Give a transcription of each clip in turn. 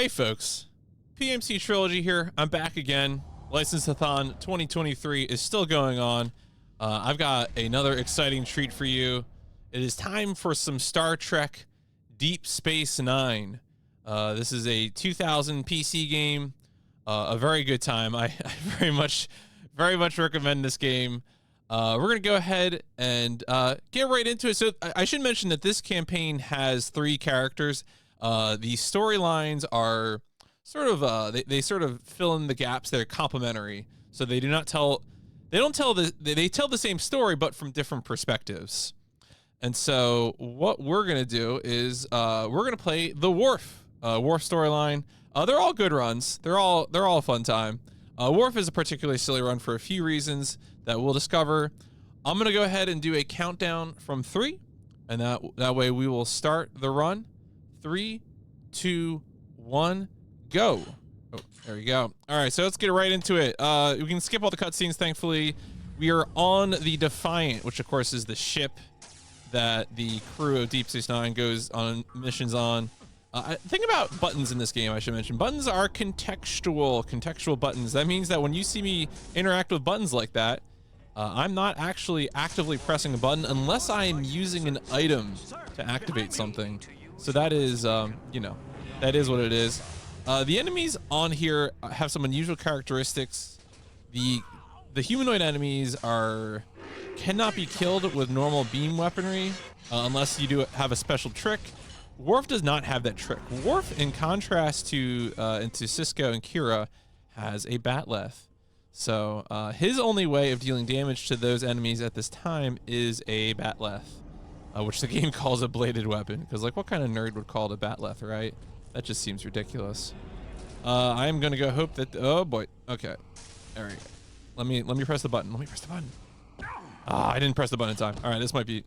Hey folks, pmcTRILOGY here. I'm back again. License-a-thon 2023 is still going on. I've got another exciting treat for you. It is time for some Star Trek Deep Space Nine. This is a 2000 PC game. A very good time. I very much recommend this game. We're gonna go ahead and get right into it. So I should mention that this campaign has 3 characters. The storylines are sort of they sort of fill in the gaps. They're complementary, so they don't tell the same story, but from different perspectives. And so what we're gonna do is we're gonna play the Worf storyline. They're all good runs. They're all a fun time. Worf is a particularly silly run for a few reasons that we'll discover. I'm gonna go ahead and do a countdown from 3, and that way we will start the run. 3, 2, 1, go. Oh, there we go. All right, so let's get right into it. We can skip all the cutscenes, thankfully. We are on the Defiant, which of course is the ship that the crew of Deep Space Nine goes on missions on. Think about buttons in this game, I should mention. Buttons are contextual buttons. That means that when you see me interact with buttons like that, I'm not actually actively pressing a button unless I'm using an item to activate something. So that is, you know, that is what it is. The enemies on here have some unusual characteristics. The humanoid enemies cannot be killed with normal beam weaponry unless you do have a special trick. Worf does not have that trick. Worf, in contrast to Sisko and Kira, has a batleth. So his only way of dealing damage to those enemies at this time is a batleth. Which the game calls a bladed weapon, because like what kind of nerd would call it a batleth, right? That just seems ridiculous. I am gonna go hope that, oh boy, okay. All right, let me press the button. Let me press the button. I didn't press the button in time. All right, this might be,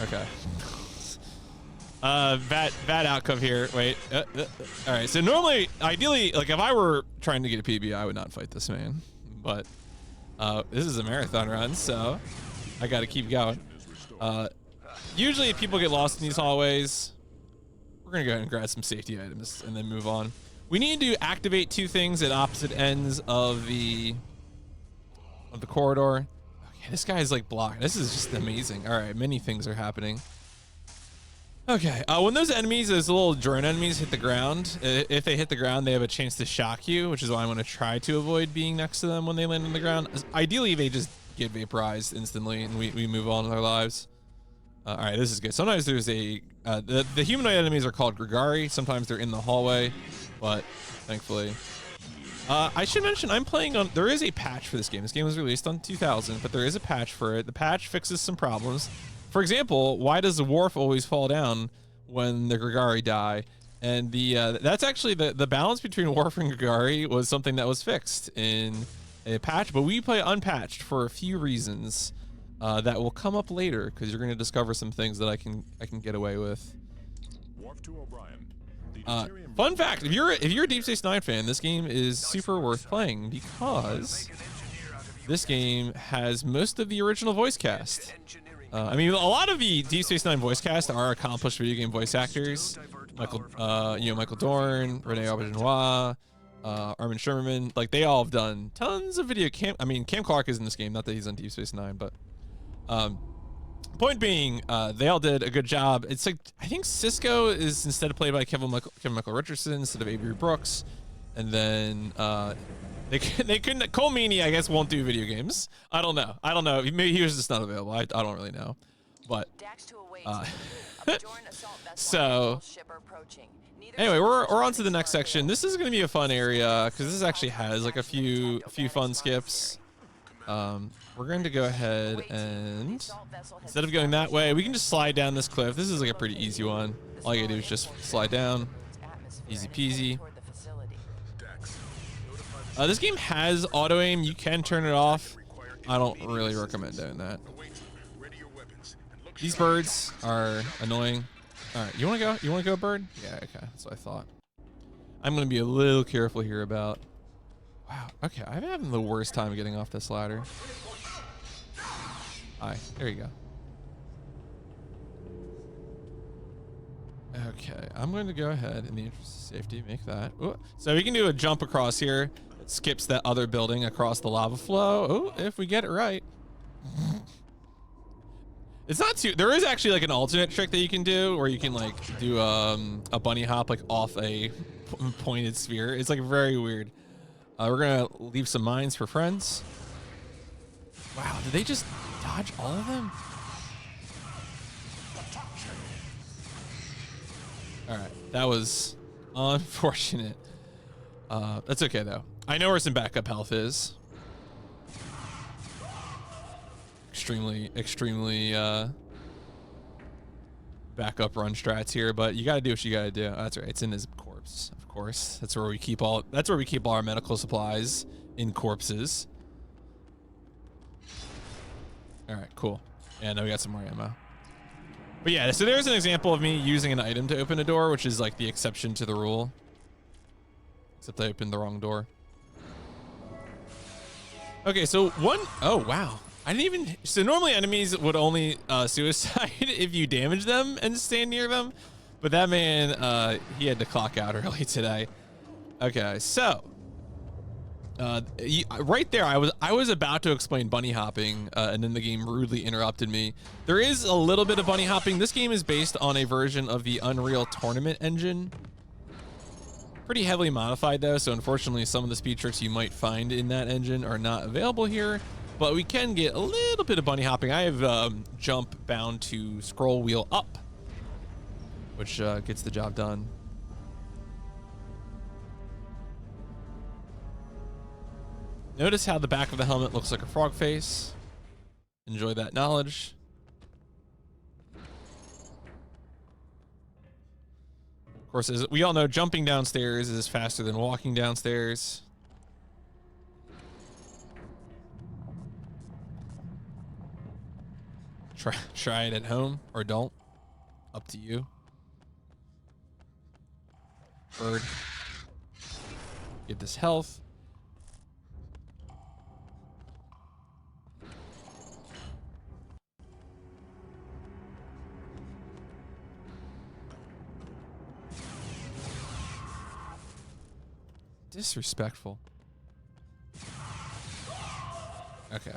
okay. Bad outcome here, wait. All right, so normally, ideally, like if I were trying to get a PB, I would not fight this man, but this is a marathon run, so I gotta keep going. Usually people get lost in these hallways. We're gonna go ahead and grab some safety items and then move on. We need to activate 2 things at opposite ends of the corridor. Okay, this guy's like blocked. This is just amazing. All right, many things are happening. Okay, when those little drone enemies hit the ground, if they hit the ground, they have a chance to shock you, which is why I'm gonna try to avoid being next to them when they land on the ground. Ideally, they just get vaporized instantly and we move on with our lives. All right, this is good. Sometimes there's the humanoid enemies are called Grigari. Sometimes they're in the hallway, but thankfully. I should mention I'm playing on, there is a patch for this game. This game was released on 2000, but there is a patch for it. The patch fixes some problems. For example, why does the Worf always fall down when the Grigari die? And that's actually the balance between Worf and Grigari was something that was fixed in a patch, but we play unpatched for a few reasons that will come up later, because you're going to discover some things that I can get away with. Fun fact: if you're a Deep Space Nine fan, this game is super worth playing because this game has most of the original voice cast. I mean, a lot of the Deep Space Nine voice cast are accomplished video game voice actors. Michael Dorn, Rene Auberjonois, Armin Sherman, like they all have done tons of video. Cam Clark is in this game, not that he's on Deep Space Nine, but point being, they all did a good job. It's like, I think Sisko is instead of played by Kevin Michael Richardson instead of Avery Brooks, and then they couldn't. Cole Meany, I guess, won't do video games. I don't know. Maybe he was just not available. I don't really know, but so anyway, we're on to the next section. This is going to be a fun area because this actually has like a few fun skips. We're going to go ahead and instead of going that way, we can just slide down this cliff. This is like a pretty easy one. All you gotta do is just slide down. Easy peasy. This game has auto aim. You can turn it off. I don't really recommend doing that. These birds are annoying. All right, you want to go? You want to go, bird? Yeah, okay, that's what I thought. I'm gonna be a little careful here about. Wow. Okay, I'm having the worst time getting off this ladder. Hi. There you go. Okay, I'm going to go ahead in the interest of safety, make that. Ooh. So we can do a jump across here. It skips that other building across the lava flow. Oh, if we get it right. It's not too, there is actually like an alternate trick that you can do where you can like do a bunny hop like off a pointed sphere. It's like very weird. We're gonna leave some mines for friends. Wow, did they just dodge all of them? All right, that was unfortunate. That's okay though. I know where some backup health is. Extremely backup run strats here, but you gotta do what you gotta do. Oh, that's right, it's in his corpse, of course. That's where we keep all our medical supplies, in corpses. All right, cool. Yeah, now we got some more ammo. But yeah, so there's an example of me using an item to open a door, which is like the exception to the rule. Except I opened the wrong door. Okay, so oh wow. I didn't even, so normally enemies would only suicide if you damage them and stand near them. But that man, he had to clock out early today. Okay, so. Right there, I was about to explain bunny hopping, and then the game rudely interrupted me. There is a little bit of bunny hopping. This game is based on a version of the Unreal Tournament engine. Pretty heavily modified though, so unfortunately some of the speed tricks you might find in that engine are not available here, but we can get a little bit of bunny hopping. I have jump bound to scroll wheel up, which gets the job done. Notice how the back of the helmet looks like a frog face. Enjoy that knowledge. Of course, as we all know, jumping downstairs is faster than walking downstairs. Try it at home or don't. Up to you. Bird. Get this health. Disrespectful. Okay.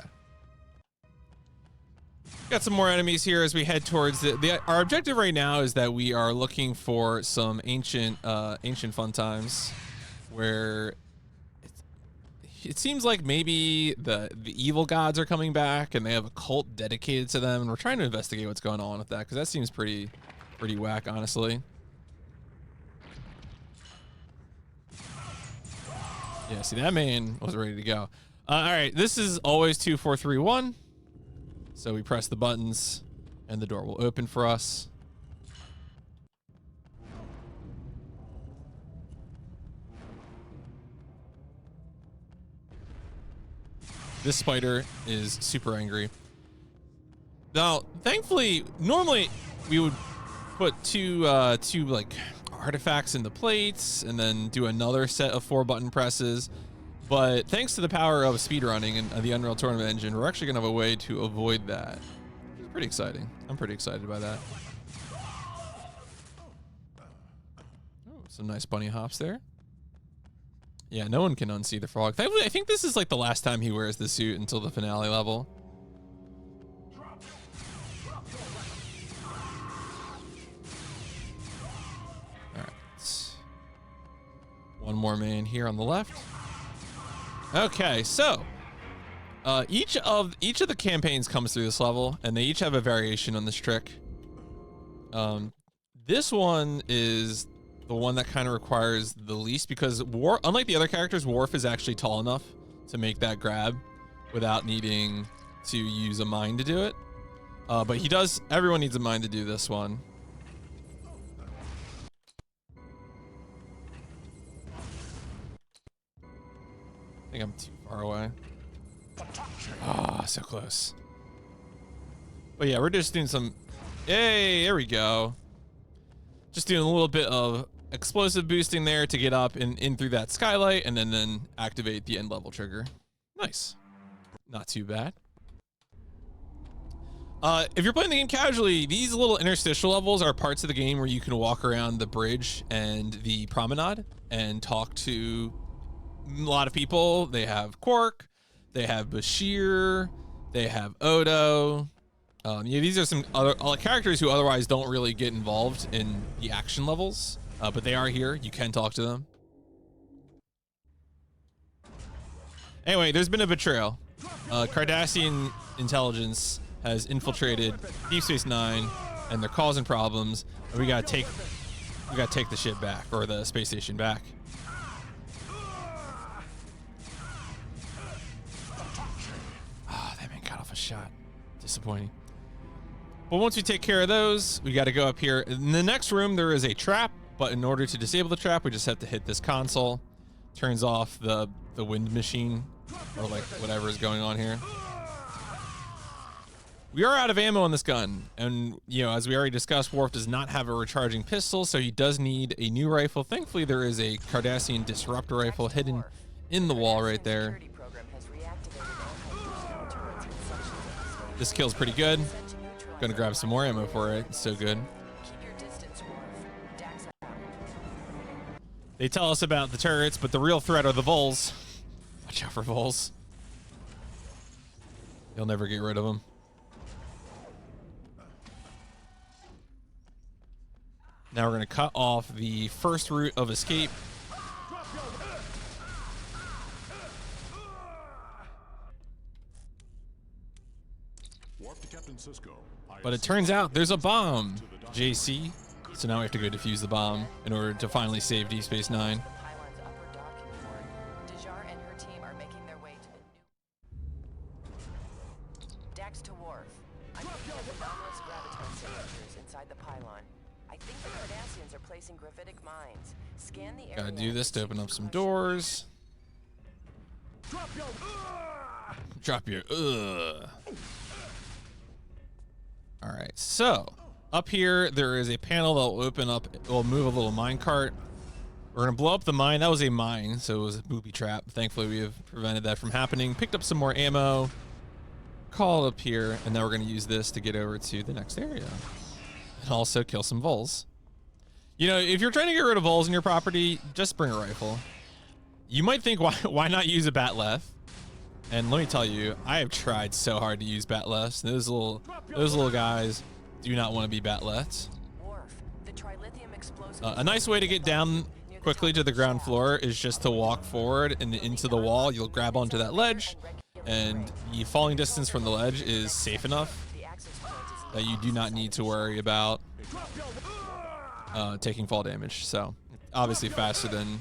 Got some more enemies here as we head towards our objective right now is that we are looking for some ancient fun times where it seems like maybe the evil gods are coming back and they have a cult dedicated to them, and we're trying to investigate what's going on with that because that seems pretty whack, honestly. Yeah, see, that man was ready to go. All right, this is always 2, 4, 3, 1. So we press the buttons and the door will open for us. This spider is super angry. Now, thankfully, normally we would put two like artifacts in the plates and then do another set of 4 button presses. But thanks to the power of speedrunning and the Unreal Tournament engine, we're actually gonna have a way to avoid that. It's pretty exciting. I'm pretty excited by that. Oh, some nice bunny hops there. Yeah, no one can unsee the frog. Thankfully, I think this is like the last time he wears the suit until the finale level. All right. One more man here on the left. Okay, so each of the campaigns comes through this level, and they each have a variation on this trick. This one is the one that kind of requires the least because unlike the other characters, Worf is actually tall enough to make that grab without needing to use a mine to do it. But he does. Everyone needs a mine to do this one. I think I'm too far away. Ah, oh, so close. But yeah, we're just doing some. Hey, there we go. Just doing a little bit of explosive boosting there to get up and in through that skylight, and then activate the end level trigger. Nice. Not too bad. If you're playing the game casually, these little interstitial levels are parts of the game where you can walk around the bridge and the promenade and talk to a lot of people. They have Quark, they have Bashir, they have Odo. Yeah, these are some other characters who otherwise don't really get involved in the action levels, but they are here. You can talk to them. Anyway, there's been a betrayal. Cardassian intelligence has infiltrated Deep Space Nine, and they're causing problems. And we gotta take the ship back, or the space station back. Ah, that man cut off a shot. Disappointing. But once we take care of those, we got to go up here. In the next room, there is a trap, but in order to disable the trap, we just have to hit this console. Turns off the wind machine, or like whatever is going on here. We are out of ammo on this gun, and you know, as we already discussed, Worf does not have a recharging pistol, so he does need a new rifle. Thankfully, there is a Cardassian disruptor rifle hidden in the wall right there. This kill's pretty good. Gonna grab some more ammo for it. It's so good. They tell us about the turrets, but the real threat are the vols. Watch out for vols. You'll never get rid of them. Now we're gonna cut off the first route of escape. But it turns out there's a bomb, JC. So now we have to go defuse the bomb in order to finally save Deep Space Nine. Dax to Worf. I'm looking at anomalous graviton signatures inside the pylon. I think the Cardassians are placing gravitic mines. Scan the area. Gotta do this to open up some doors. Drop your All right, so up here there is a panel that will open up. It will move a little mine cart. We're gonna blow up the mine. That was a mine, so it was a booby trap. Thankfully, we have prevented that from happening. Picked up some more ammo. Call up here, and now we're gonna use this to get over to the next area, and also kill some vols. You know, if you're trying to get rid of vols in your property, just bring a rifle. You might think, why not use a batleth? And let me tell you, I have tried so hard to use batleths. Those little guys do not want to be batleths. A nice way to get down quickly to the ground floor is just to walk forward and into the wall. You'll grab onto that ledge, and the falling distance from the ledge is safe enough that you do not need to worry about taking fall damage. So obviously faster than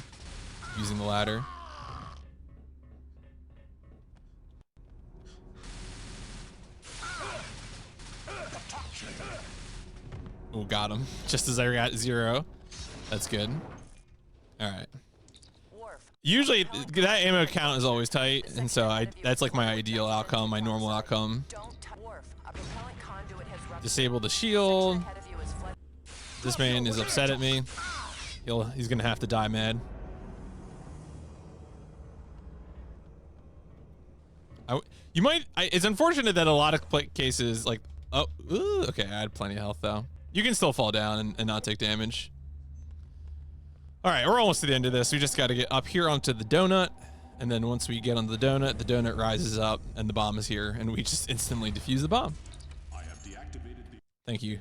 using the ladder. Oh, got him. Just as I got 0. That's good. All right. Usually that ammo count is always tight, and so that's like my ideal outcome, my normal outcome. Disable the shield. This man is upset at me. He's gonna have to die mad. It's unfortunate that a lot of cases, like, okay, I had plenty of health though. You can still fall down and not take damage. All right, we're almost to the end of this. We just got to get up here onto the donut, and then once we get on the donut rises up, and the bomb is here, and we just instantly defuse the bomb. Thank you,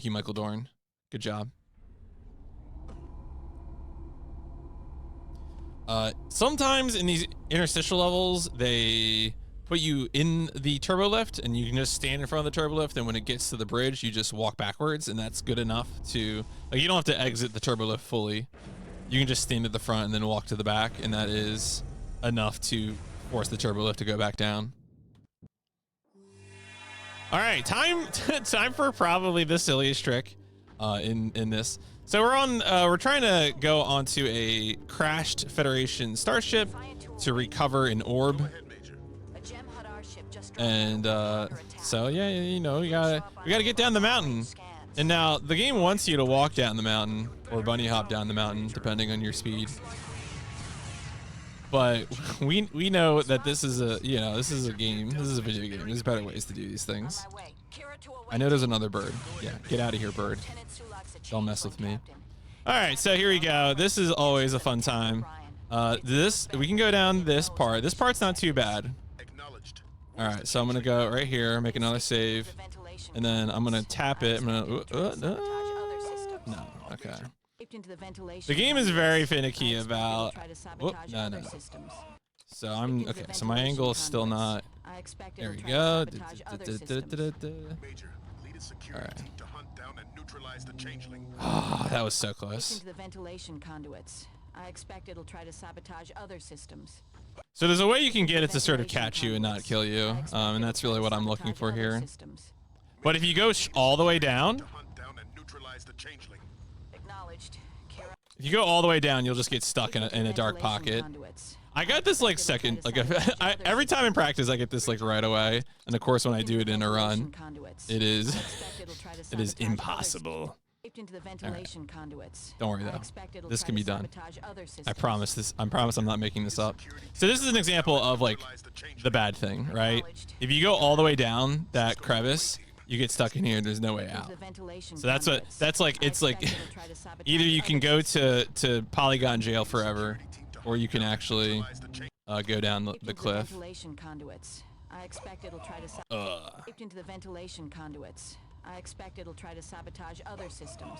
Michael Dorn. Good job. Sometimes in these interstitial levels, they put you in the turbo lift, and you can just stand in front of the turbo lift, and when it gets to the bridge, you just walk backwards, and that's good enough to, like, you don't have to exit the turbo lift fully. You can just stand at the front and then walk to the back, and that is enough to force the turbo lift to go back down. All right, time for probably the silliest trick in this. So we're trying to go onto a crashed Federation starship to recover an orb. And so yeah, you know, we gotta get down the mountain. And now the game wants you to walk down the mountain or bunny hop down the mountain, depending on your speed. but we know that this is a this is a game. This is a video game. There's better ways to do these things. I know there's another bird. Yeah, get out of here, bird. Don't mess with me. All right, so here we go. This is always a fun time. We can go down this part. This part's not too bad. All right, so I'm gonna go right here, make another save, and then I'm gonna tap it. I'm gonna no, okay. The game is very finicky about. No. So I'm okay. So my angle is still not. There we go. All right. Oh, that was so close. I expect it'll try to sabotage other systems. So there's a way you can get it to sort of catch you and not kill you, and that's really what I'm looking for here. But if you go all the way down, if you go all the way down, you'll just get stuck in a dark pocket. I got this like second, like every time in practice I get this like right away, and of course when I do it in a run, it is impossible. Right. Don't worry though, this can be done. I promise I'm not making this up. So this is an example of like the bad thing, right? If you go all the way down that crevice, you get stuck in here. There's no way out. So that's like it's like either you can go to polygon jail forever, or you can actually go down the cliff. I expect it'll try to into the ventilation conduits. I expect it'll try to sabotage other systems.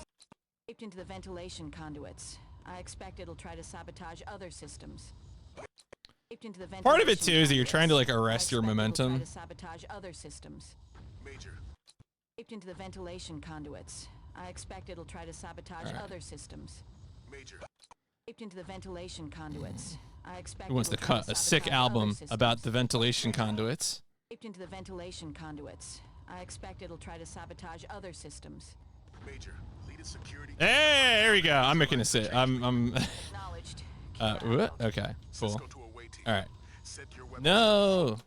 Into the ventilation conduits. I expect it'll try to sabotage other systems. Part of it too is that you're trying to like arrest your momentum. Sabotage other systems. Major. Into the ventilation conduits. I expect it'll try to sabotage other systems. Major. Into the ventilation conduits. I expect. Who wants to cut a sick album about the ventilation conduits? Into the ventilation conduits. I expect it'll try to sabotage other systems. Major, lead security. Hey, there we go. I'm making a sit. I'm okay, cool. All right. No.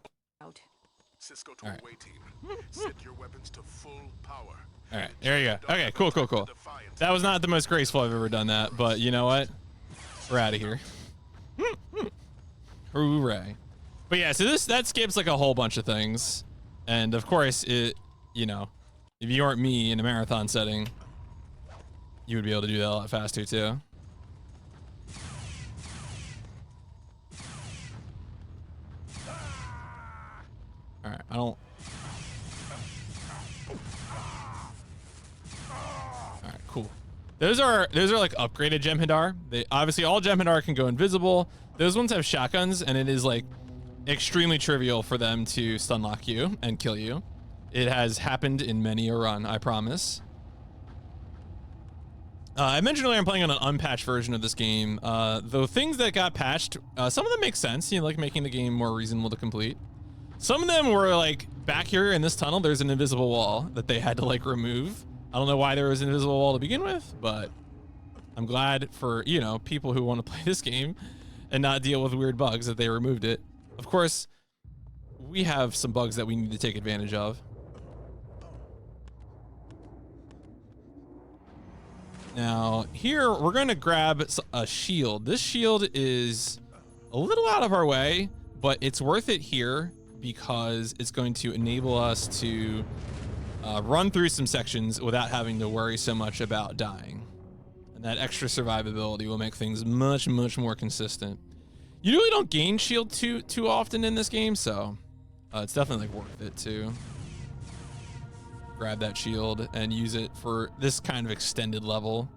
Cisco to away team. Set your weapons to full power. All right, there you go. Okay, cool. That was not the most graceful I've ever done that, but you know what? We're out of here. Hooray. But yeah, so that skips like a whole bunch of things. And of course, if you aren't me in a marathon setting, you would be able to do that a lot faster too. All right, all right, cool. Those are like upgraded Jem'Hadar. They obviously all Jem'Hadar can go invisible. Those ones have shotguns, and it is like extremely trivial for them to stun lock you and kill you. It has happened in many a run, I promise. I mentioned earlier I'm playing on an unpatched version of this game. The things that got patched, some of them make sense, like making the game more reasonable to complete. Some of them were like, back here in this tunnel, there's an invisible wall that they had to like remove. I don't know why there was an invisible wall to begin with, but I'm glad for, people who want to play this game and not deal with weird bugs that they removed it. Of course, we have some bugs that we need to take advantage of. Now, here, we're going to grab a shield. This shield is a little out of our way, but it's worth it here because it's going to enable us to run through some sections without having to worry so much about dying. And that extra survivability will make things much, much more consistent. You really don't gain shield too often in this game, so it's definitely like worth it to grab that shield and use it for this kind of extended level.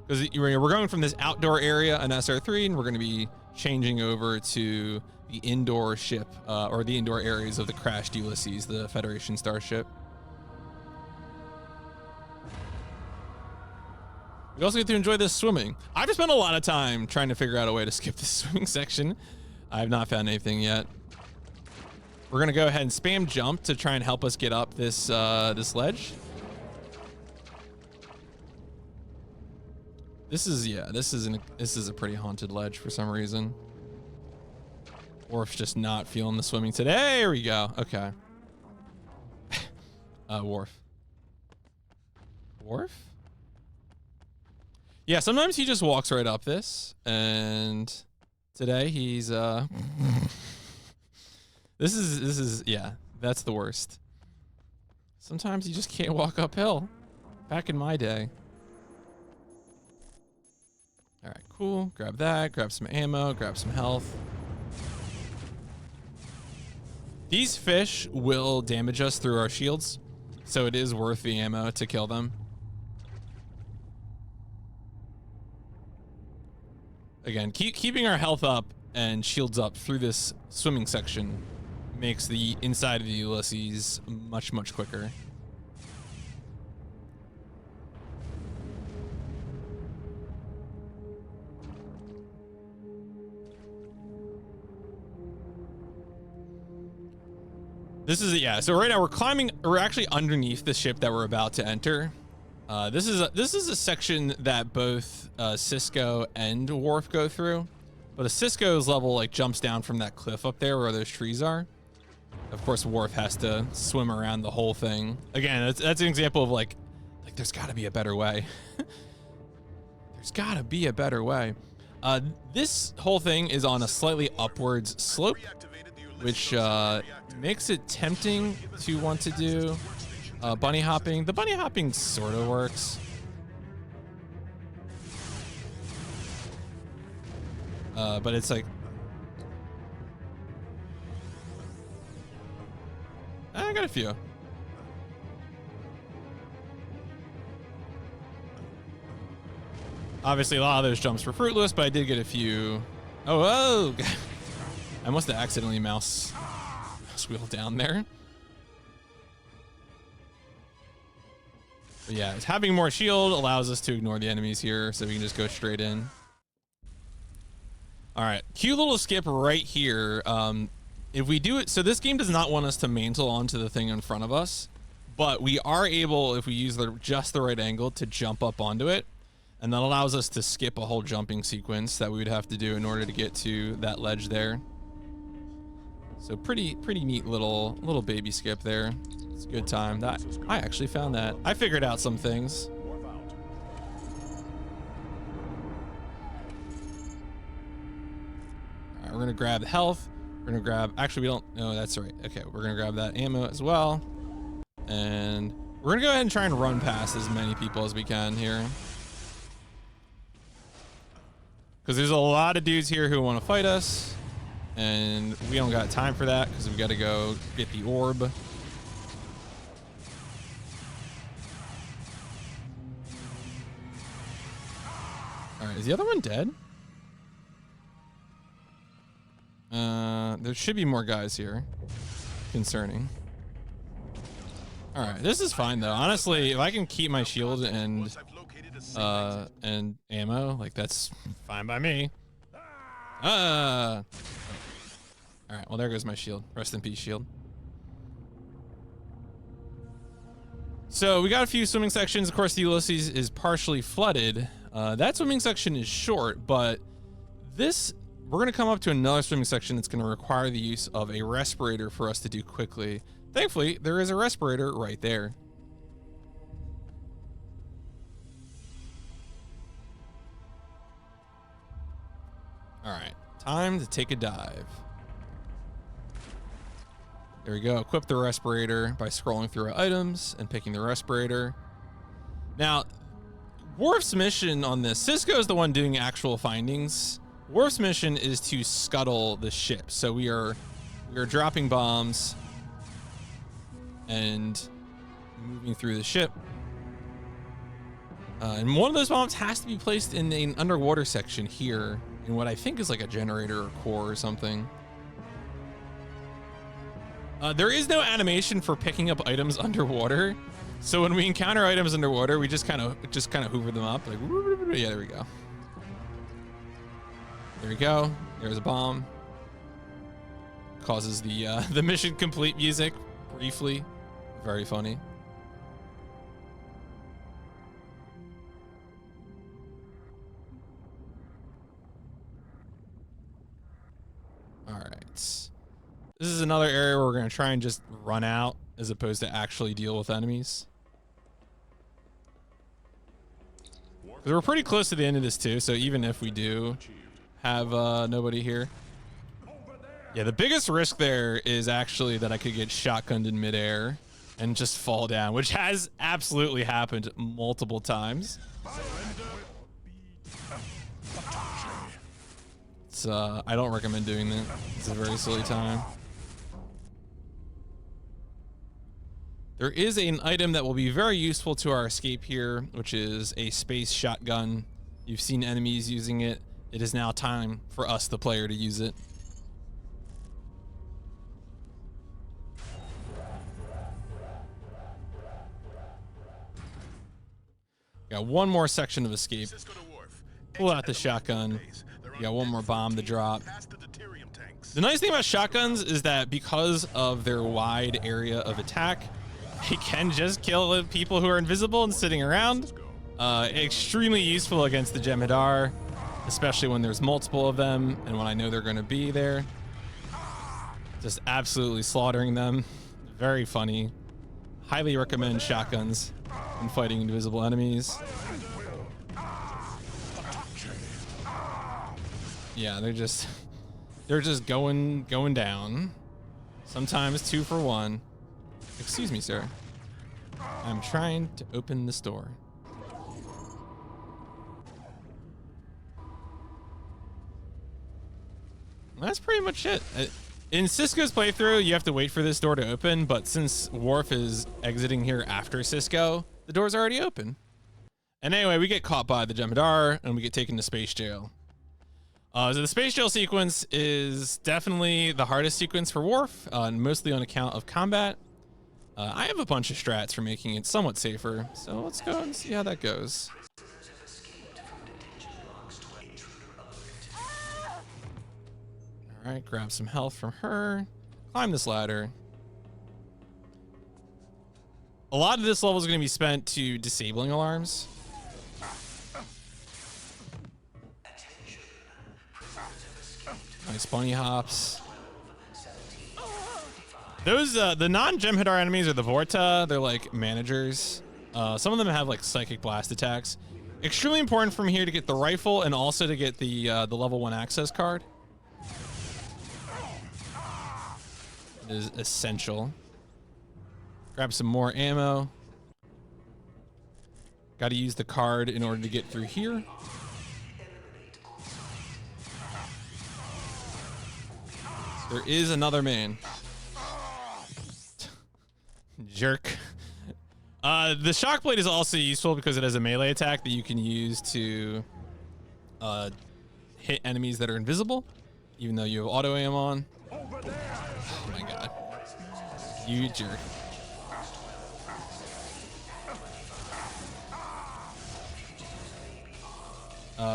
Because we're going from this outdoor area in SR3, and we're going to be changing over to the indoor ship, or the indoor areas of the crashed Ulysses, the Federation starship. We also get to enjoy this swimming. I've spent a lot of time trying to figure out a way to skip the swimming section. I have not found anything yet. We're gonna go ahead and spam jump to try and help us get up this this ledge. This is a pretty haunted ledge for some reason. Worf's just not feeling the swimming today. There we go. Okay. Worf. Yeah, sometimes he just walks right up this, and today. He's this is yeah, that's the worst. Sometimes you just can't walk uphill. Back in my day. All right, cool. Grab that, grab some ammo, grab some health. These fish will damage us through our shields, so it is worth the ammo to kill them. Again, keeping our health up and shields up through this swimming section makes the inside of the Ulysses much, much quicker. This is, yeah, so right now we're actually underneath the ship that we're about to enter. This is a section that both Cisco and Worf go through, but Cisco's level like jumps down from that cliff up there where those trees are. Of course, Worf has to swim around the whole thing. Again, that's an example of like there's got to be a better way. There's got to be a better way. This whole thing is on a slightly upwards slope, which makes it tempting to want to do bunny hopping. The bunny hopping sort of works. But it's like, I got a few. Obviously, a lot of those jumps were fruitless, but I did get a few. Oh, whoa. I must have accidentally mouse wheeled down there. But yeah, having more shield allows us to ignore the enemies here, so we can just go straight in. All right, cute little skip right here. If we do it, so this game does not want us to mantle onto the thing in front of us, but we are able, if we use just the right angle, to jump up onto it, and that allows us to skip a whole jumping sequence that we would have to do in order to get to that ledge there. So pretty neat little baby skip there. It's a good time. That I actually found that. I figured out some things. All right, we're gonna grab health. We're gonna grab, actually we don't, no, that's right. Okay, we're gonna grab that ammo as well. And we're gonna go ahead and try and run past as many people as we can here. Because there's a lot of dudes here who want to fight us. And we don't got time for that because we got to go get the orb. All right, is the other one dead? There should be more guys here. Concerning. All right, this is fine though. Honestly, if I can keep my shield and ammo, like that's fine by me. All right, well there goes my shield. Rest in peace, shield. So we got a few swimming sections. Of course, the Ulysses is partially flooded. That swimming section is short, but we're gonna come up to another swimming section that's gonna require the use of a respirator for us to do quickly. Thankfully, there is a respirator right there. All right, time to take a dive. There we go. Equip the respirator by scrolling through our items and picking the respirator. Now, Worf's mission on this, Cisco is the one doing actual findings. Worf's mission is to scuttle the ship. So we are dropping bombs and moving through the ship. And one of those bombs has to be placed in an underwater section here in what I think is like a generator or core or something. There is no animation for picking up items underwater. So when we encounter items underwater, we just kind of hoover them up. Like, yeah, there we go. There we go. There's a bomb. Causes the mission complete music briefly. Very funny. All right. This is another area where we're going to try and just run out as opposed to actually deal with enemies. Because we're pretty close to the end of this too, so even if we do have nobody here. Yeah, the biggest risk there is actually that I could get shotgunned in midair and just fall down, which has absolutely happened multiple times. It's I don't recommend doing that. It's a very silly time. There is an item that will be very useful to our escape here, which is a space shotgun. You've seen enemies using it. It is now time for us, the player, to use it. Got one more section of escape. Pull out the shotgun. You got one more bomb to drop. The nice thing about shotguns is that because of their wide area of attack, they can just kill people who are invisible and sitting around. Extremely useful against the Jem'Hadar, especially when there's multiple of them and when I know they're going to be there. Just absolutely slaughtering them. Very funny. Highly recommend shotguns when fighting invisible enemies. Yeah, they're just going down. Sometimes 2 for 1. Excuse me, sir. I'm trying to open this door. That's pretty much it. In Cisco's playthrough, you have to wait for this door to open, but since Worf is exiting here after Cisco, the door's already open. And anyway, we get caught by the Jem'Hadar and we get taken to space jail. So the space jail sequence is definitely the hardest sequence for Worf, mostly on account of combat. I have a bunch of strats for making it somewhat safer, so let's go and see how that goes. All right, grab some health from her. Climb this ladder. A lot of this level is going to be spent to disabling alarms. Nice bunny hops. Those the non-Jem'Hadar enemies are the Vorta. They're like managers. Some of them have like psychic blast attacks. Extremely important from here to get the rifle and also to get the level 1 access card. It is essential. Grab some more ammo. Got to use the card in order to get through here. There is another man. Jerk. The shock blade is also useful because it has a melee attack that you can use to hit enemies that are invisible, even though you have auto aim on. Oh my god. You jerk.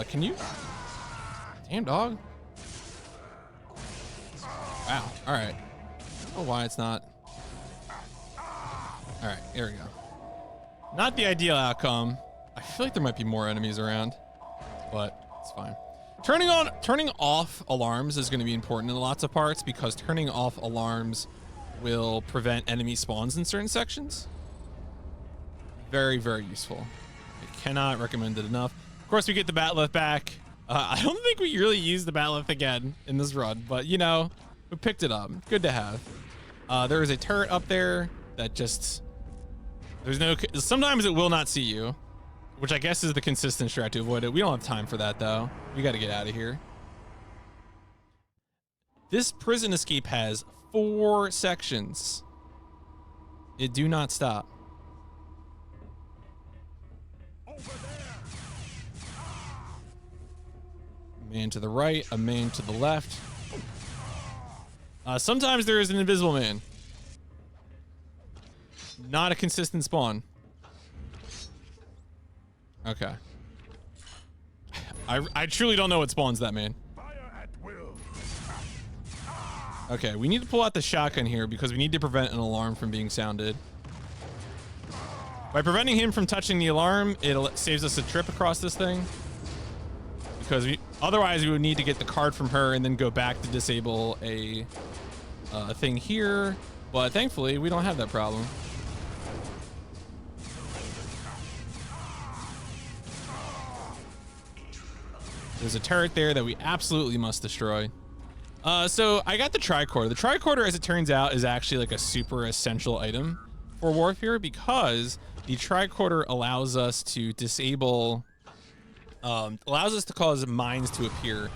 Can you? Damn dog. Wow. All right. I don't know why it's not. All right. Here we go. Not the ideal outcome. I feel like there might be more enemies around, but it's fine. Turning off alarms is going to be important in lots of parts because turning off alarms will prevent enemy spawns in certain sections. Very, very useful. I cannot recommend it enough. Of course, we get the Bat'leth back. I don't think we really use the Bat'leth again in this run, but you know, we picked it up. Good to have. There is a turret up there that just... Sometimes it will not see you, which I guess is the consistent strat to avoid it. We don't have time for that, though. We got to get out of here. This prison escape has 4 sections. It do not stop. A man to the right, a man to the left. Sometimes there is an invisible man. Not a consistent spawn. Okay. I truly don't know what spawns that man. Okay, we need to pull out the shotgun here because we need to prevent an alarm from being sounded. By preventing him from touching the alarm, it saves us a trip across this thing. Because otherwise we would need to get the card from her and then go back to disable a thing here. But thankfully, we don't have that problem. There's a turret there that we absolutely must destroy. So I got the tricorder. The tricorder, as it turns out, is actually like a super essential item for Worf here, because the tricorder allows us to disable, allows us to cause mines to appear.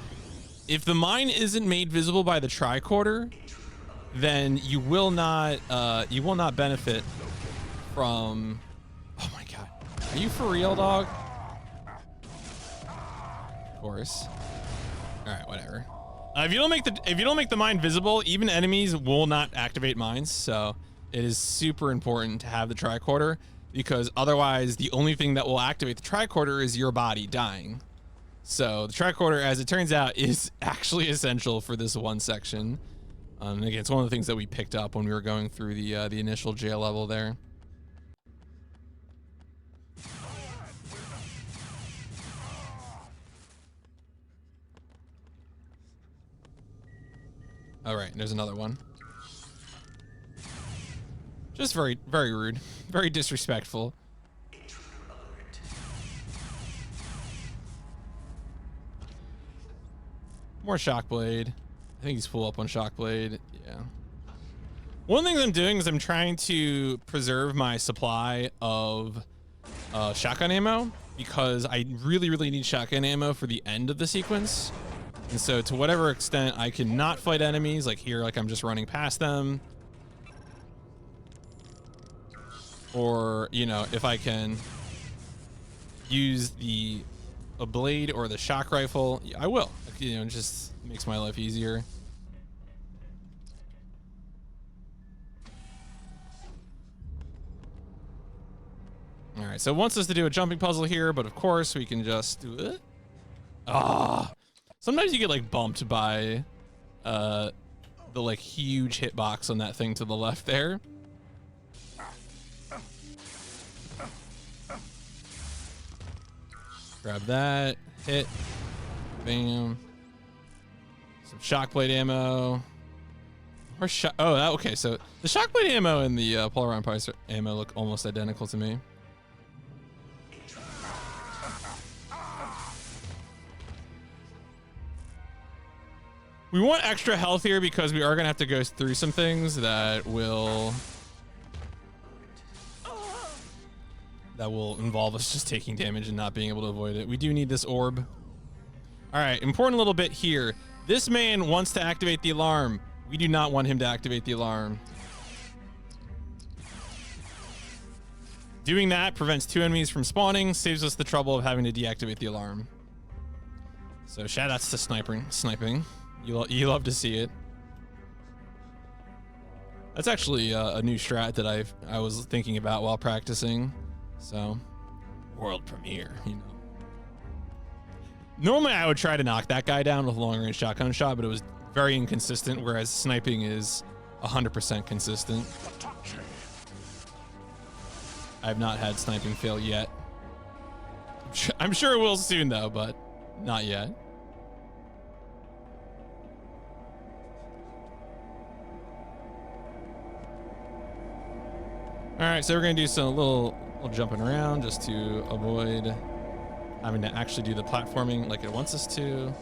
If the mine isn't made visible by the tricorder, then you will not benefit from. Oh my god, are you for real, dog? Of course. All right, whatever. If you don't make the mine visible, even enemies will not activate mines. So it is super important to have the tricorder, because otherwise the only thing that will activate the tricorder is your body dying. So the tricorder, as it turns out, is actually essential for this one section. Again, it's one of the things that we picked up when we were going through the initial jail level there. All right, there's another one. Just very, very rude, very disrespectful. More Shockblade. I think he's full up on Shockblade. Yeah. One of the things I'm doing is I'm trying to preserve my supply of shotgun ammo, because I really, really need shotgun ammo for the end of the sequence. And so to whatever extent I can not fight enemies, like here, like I'm just running past them. Or, you know, if I can use a blade or the shock rifle, I will. You know, it just makes my life easier. All right, so it wants us to do a jumping puzzle here, but of course we can just do it. Ah, sometimes you get like bumped by the like huge hitbox on that thing to the left there. Grab that, hit, bam. Some shockblade ammo. Or okay, so the shockblade ammo and the Polaron Price ammo look almost identical to me. We want extra health here because we are gonna have to go through some things that will involve us just taking damage and not being able to avoid it. We do need this orb. All right, important little bit here. This man wants to activate the alarm. We do not want him to activate the alarm. Doing that prevents 2 enemies from spawning, saves us the trouble of having to deactivate the alarm. So shout outs to sniping. You love to see it. That's actually a new strat that I was thinking about while practicing. So, world premiere, you know. Normally I would try to knock that guy down with a long-range shotgun shot, but it was very inconsistent, whereas sniping is 100% consistent. I have not had sniping fail yet. I'm sure it will soon though, but not yet. All right, so we're gonna do some little jumping around just to avoid having to actually do the platforming like it wants us to.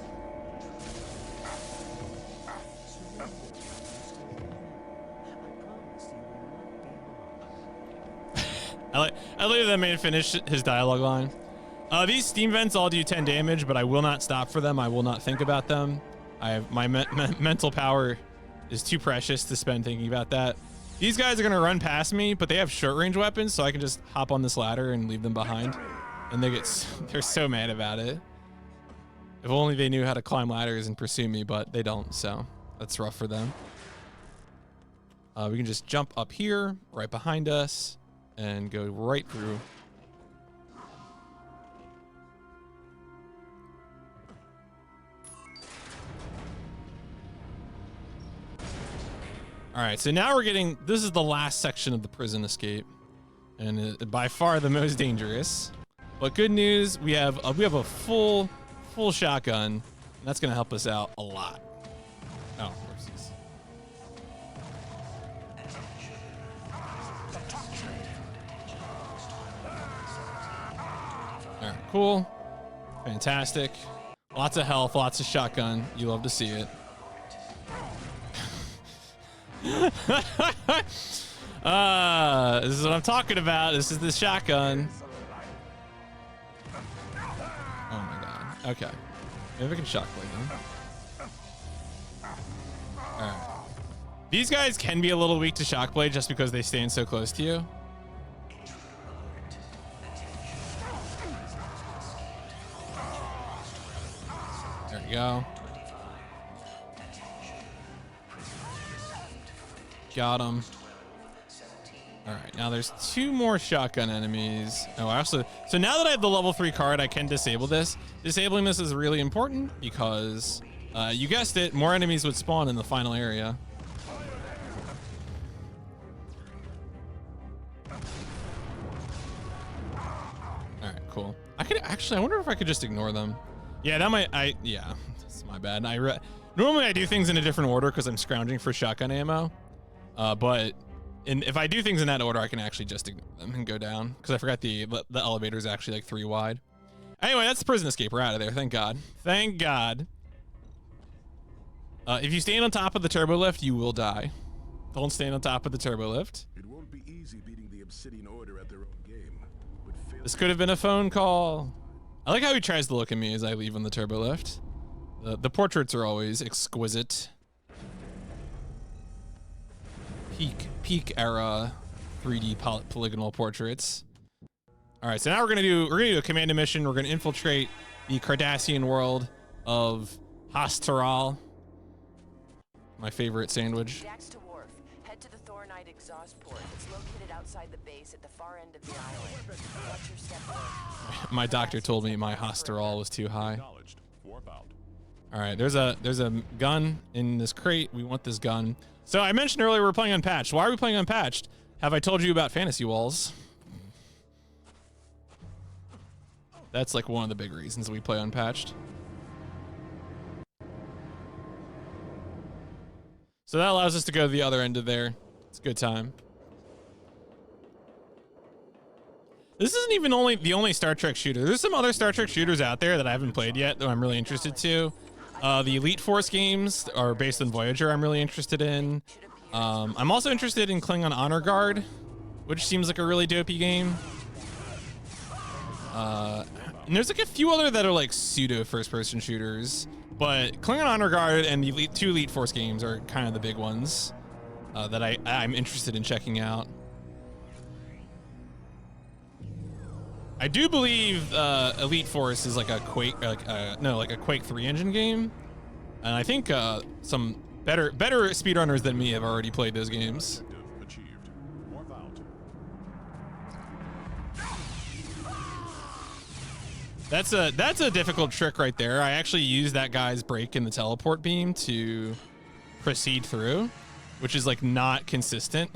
I like that man finished his dialogue line. These steam vents all do 10 damage, but I will not stop for them. I will not think about them. My mental power is too precious to spend thinking about that. These guys are gonna run past me, but they have short range weapons, so I can just hop on this ladder and leave them behind. And they're so mad about it. If only they knew how to climb ladders and pursue me, but they don't, so that's rough for them. We can just jump up here, right behind us, and go right through. All right, so now we're getting, this is the last section of the prison escape, and by far the most dangerous. But good news, we have a full shotgun, and that's gonna help us out a lot. Oh, whoopsies. All right, cool, fantastic. Lots of health, lots of shotgun. You love to see it. This is what I'm talking about. This is the shotgun. Oh my god. Okay. Maybe I can shockblade them. Alright. These guys can be a little weak to shockblade just because they stand so close to you. There we go. Got him. All right, now there's 2 more shotgun enemies. Oh, actually, so now that I have the level 3 card, I can disable this. Disabling this is really important because, you guessed it, more enemies would spawn in the final area. All right, cool. I could actually, I wonder if I could just ignore them. Yeah, that might, yeah, that's my bad. Normally I do things in a different order because I'm scrounging for shotgun ammo. But if I do things in that order, I can actually just ignore them and go down because I forgot the elevator is actually like 3 wide. Anyway, that's the prison escape. We're out of there. Thank God. Thank God. If you stand on top of the turbo lift, you will die. Don't stand on top of the turbo lift. It won't be easy beating the Obsidian Order at their own game. But This could have been a phone call. I like how he tries to look at me as I leave on the turbo lift. The portraits are always exquisite. Peak era 3D polygonal portraits. All right, so now we're gonna do a commando mission. We're gonna infiltrate the Cardassian world of Hastaral. My favorite sandwich. Dax to Worf. Head to the Thoronite exhaust port. It's located outside the base at the far end of the island. Watch your step, Worf. My doctor told me my Hastaral was too high. All right, there's a gun in this crate. We want this gun. So I mentioned earlier we're playing Unpatched. Why are we playing Unpatched? Have I told you about fantasy walls? That's like one of the big reasons we play Unpatched. So that allows us to go to the other end of there. It's a good time. This isn't even the only Star Trek shooter. There's some other Star Trek shooters out there that I haven't played yet that I'm really interested to. The Elite Force games are based on Voyager. I'm really interested in. I'm also interested in Klingon Honor Guard, which seems like a really dopey game. And there's like a few other that are like pseudo first-person shooters, but Klingon Honor Guard and the 2 Elite Force games are kind of the big ones that I'm interested in checking out. I do believe Elite Force is like a Quake, like a Quake 3 engine game, and I think some better speedrunners than me have already played those games. That's a difficult trick right there. I actually used that guy's break in the teleport beam to proceed through, which is like not consistent,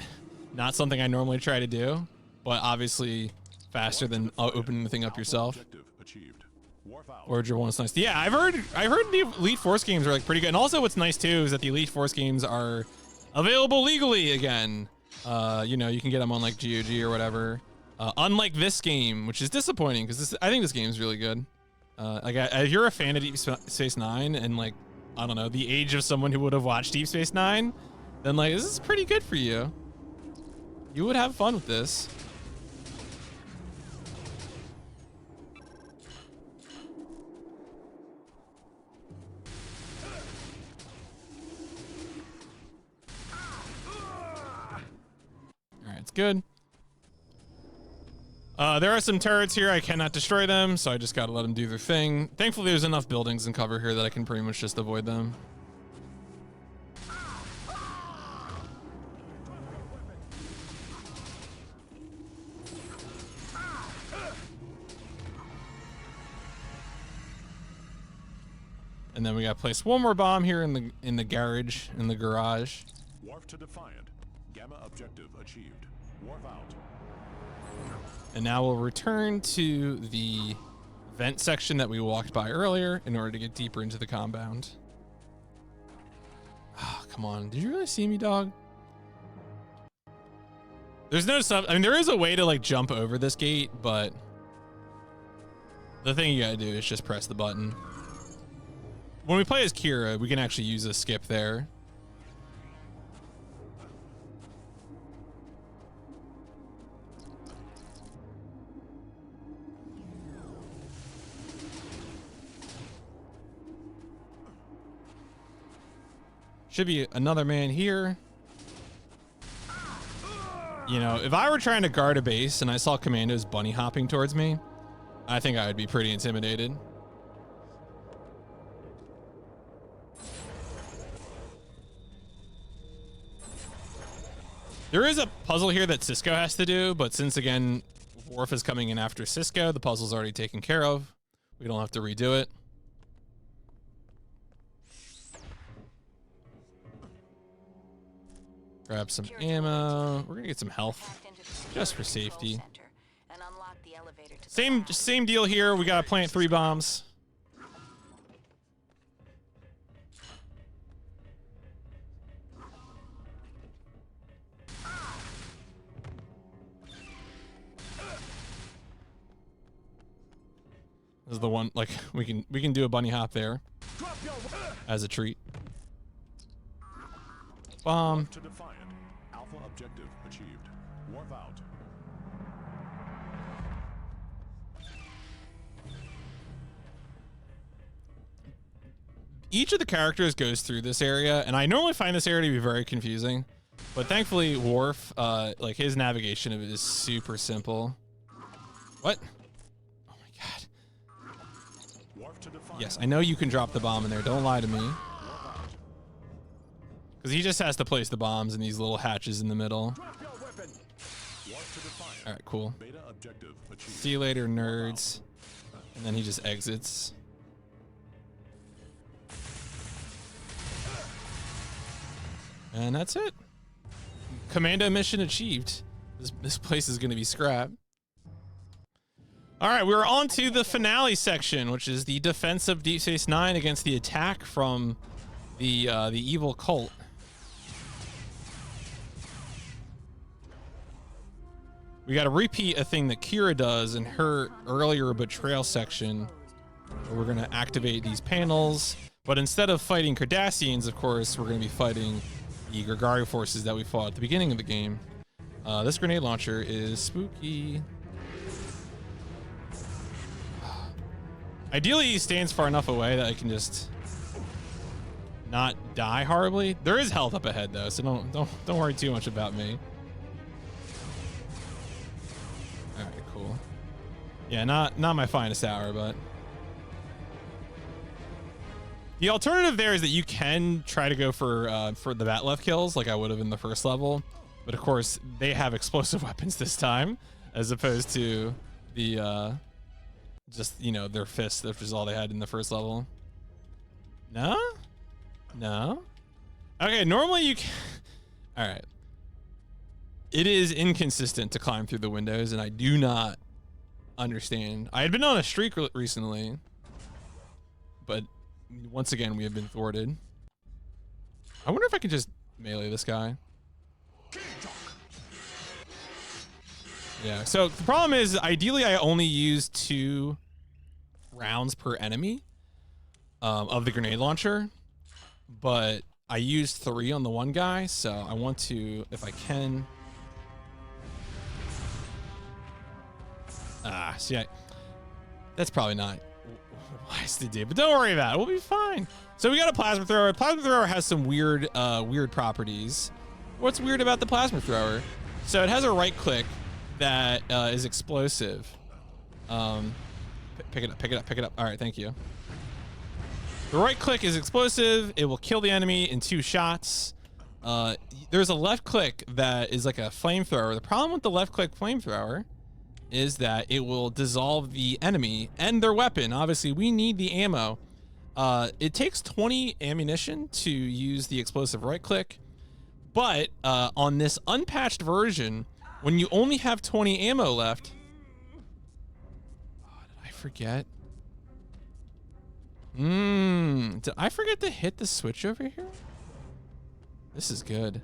not something I normally try to do, but obviously faster than opening the thing up yourself. Voyager 1 is nice. Yeah, I've heard the Elite Force games are like pretty good. And also what's nice too is that the Elite Force games are available legally again. You know, you can get them on like GOG or whatever. Unlike this game, which is disappointing because I think this game is really good. Like if you're a fan of Deep Space Nine and like, I don't know, the age of someone who would have watched Deep Space Nine, then like this is pretty good for you. You would have fun with this. It's good. There are some turrets here. I cannot destroy them, so I just gotta let them do their thing. Thankfully, there's enough buildings and cover here that I can pretty much just avoid them. And then we gotta place one more bomb here in the garage, in the garage. Worf to Defiant. Gamma objective achieved. Worf out. And now we'll return to the vent section that we walked by earlier in order to get deeper into the compound. Oh, come on. Did you really see me, dog? There's no stuff. I mean, there is a way to like jump over this gate, but the thing you gotta do is just press the button. when we play as Kira, we can actually use a skip there. Should be another man here. You know, if I were trying to guard a base and I saw commandos bunny hopping towards me, I think I would be pretty intimidated. There is a puzzle here that Cisco has to do, but since again, Worf is coming in after Cisco, the puzzle's already taken care of. We don't have to redo it. Grab some ammo. We're gonna get some health, just for safety. Same deal here. We gotta plant 3 bombs. This is the one, like, we can do a bunny hop there as a treat. Bomb. To Defiant. Alpha objective achieved. Warp out. Each of the characters goes through this area, and I normally find this area to be very confusing, but thankfully Worf, like his navigation of it is super simple. What? Oh my god. Warp to Defiant. Yes, I know you can drop the bomb in there. Don't lie to me. Because he just has to place the bombs in these little hatches in the middle. All right, cool. Beta objective achieved. See you later, nerds. And then he just exits. And that's it. Commando mission achieved. This place is going to be scrap. All right, we're on to the finale section, which is the defense of Deep Space Nine against the attack from the evil cult. We got to repeat a thing that Kira does in her earlier betrayal section, where we're going to activate these panels. But instead of fighting Cardassians, of course, we're going to be fighting the Gregario forces that we fought at the beginning of the game. This grenade launcher is spooky. Ideally, he stands far enough away that I can just not die horribly. There is health up ahead though, so don't worry too much about me. All right, cool. Yeah, not my finest hour, but the alternative there is that you can try to go for the bat left kills like I would have in the first level, but of course they have explosive weapons this time as opposed to the just, you know, their fists, which is all they had in the first level. No? No? Okay, normally you can... All right. It is inconsistent to climb through the windows, and I do not understand. I had been on a streak recently, but once again, we have been thwarted. I wonder if I can just melee this guy. Yeah, so the problem is, ideally, I only use 2 rounds per enemy of the grenade launcher, but I used 3 on the one guy, so I want to, if I can... that's probably not wise to do, but don't worry about it. We'll be fine. So we got a plasma thrower. Plasma thrower has some weird properties. What's weird about the plasma thrower? So it has a right click that is explosive. Pick it up. All right, thank you. The right click is explosive. It will kill the enemy in 2 shots. There's a left click that is like a flamethrower. The problem with the left click flamethrower is that it will dissolve the enemy and their weapon. Obviously, we need the ammo. It takes 20 ammunition to use the explosive right click, but on this unpatched version, when you only have 20 ammo left... Oh, did I forget? Did I forget to hit the switch over here? This is good.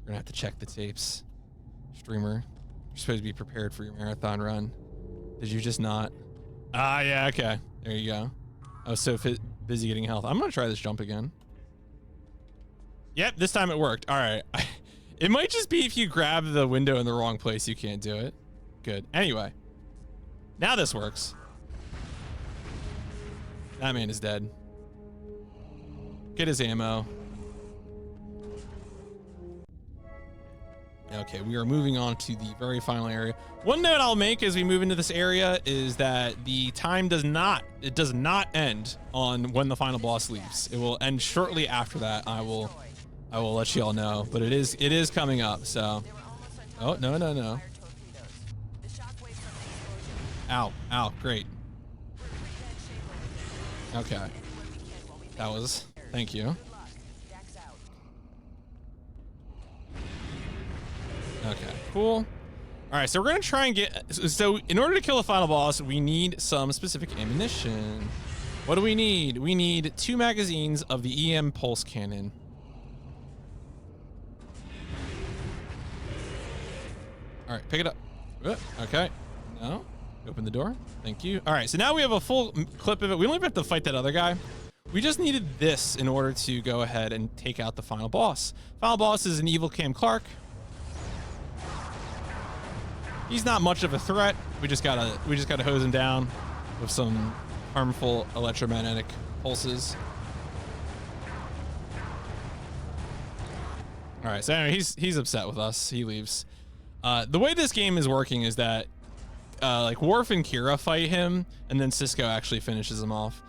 We're gonna have to check the tapes. Streamer, you're supposed to be prepared for your marathon run. Did you just not? Ah, yeah, okay. There you go. I was so busy getting health. I'm gonna try this jump again. Yep, this time it worked. All right. It might just be if you grab the window in the wrong place, you can't do it. Good. Anyway, now this works. That man is dead. Get his ammo. Okay, we are moving on to the very final area. One note I'll make as we move into this area is that the time does not end on when the final boss leaves. It will end shortly after that. I will let you all know, but it is coming up. So, oh no. Ow, great. Okay, that was, thank you. Okay, cool. All right, so we're gonna try and get, so in order to kill the final boss, we need some specific ammunition. What do we need? We need 2 magazines of the EM pulse cannon. All right, pick it up. Okay, no, open the door, thank you. All right, so now we have a full clip of it. We don't even have to fight that other guy. We just needed this in order to go ahead and take out the final boss. Final boss is an evil Cam Clark. He's not much of a threat. We just gotta hose him down with some harmful electromagnetic pulses. All right, so anyway, he's upset with us. He leaves. The way this game is working is that like Worf and Kira fight him, and then Cisco actually finishes him off.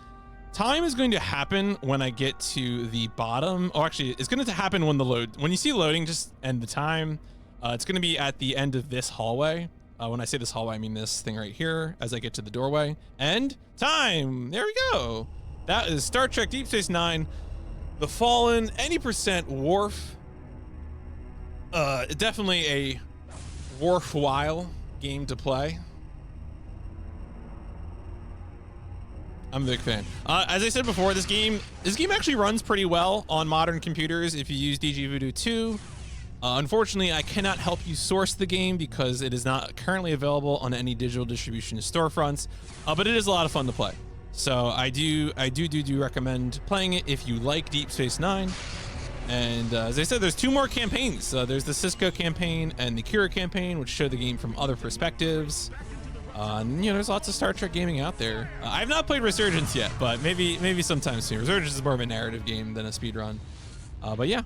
Time is going to happen when I get to the bottom. Oh, actually, it's going to happen when when you see loading, just end the time. It's going to be at the end of this hallway. When I say this hallway, I mean this thing right here as I get to the doorway. End time. There we go. That is Star Trek Deep Space Nine, The Fallen, any % Worf. Definitely a worthwhile game to play. I'm a big fan. As I said before, this game actually runs pretty well on modern computers if you use DG Voodoo 2. Unfortunately, I cannot help you source the game because it is not currently available on any digital distribution storefronts, but it is a lot of fun to play. So I do recommend playing it if you like Deep Space Nine. And as I said, there's 2 more campaigns. There's the Cisco campaign and the Kira campaign, which show the game from other perspectives. And, you know, there's lots of Star Trek gaming out there. I've not played Resurgence yet, but maybe sometime soon. Resurgence is more of a narrative game than a speedrun. But yeah.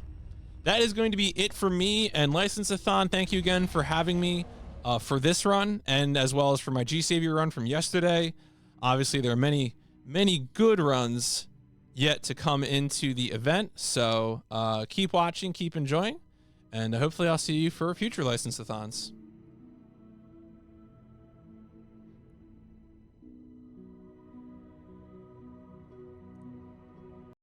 That is going to be it for me and License-a-thon. Thank you again for having me for this run, and as well as for my G-Savior run from yesterday. Obviously, there are many good runs yet to come into the event, so keep watching, keep enjoying, and hopefully I'll see you for future License-a-thons.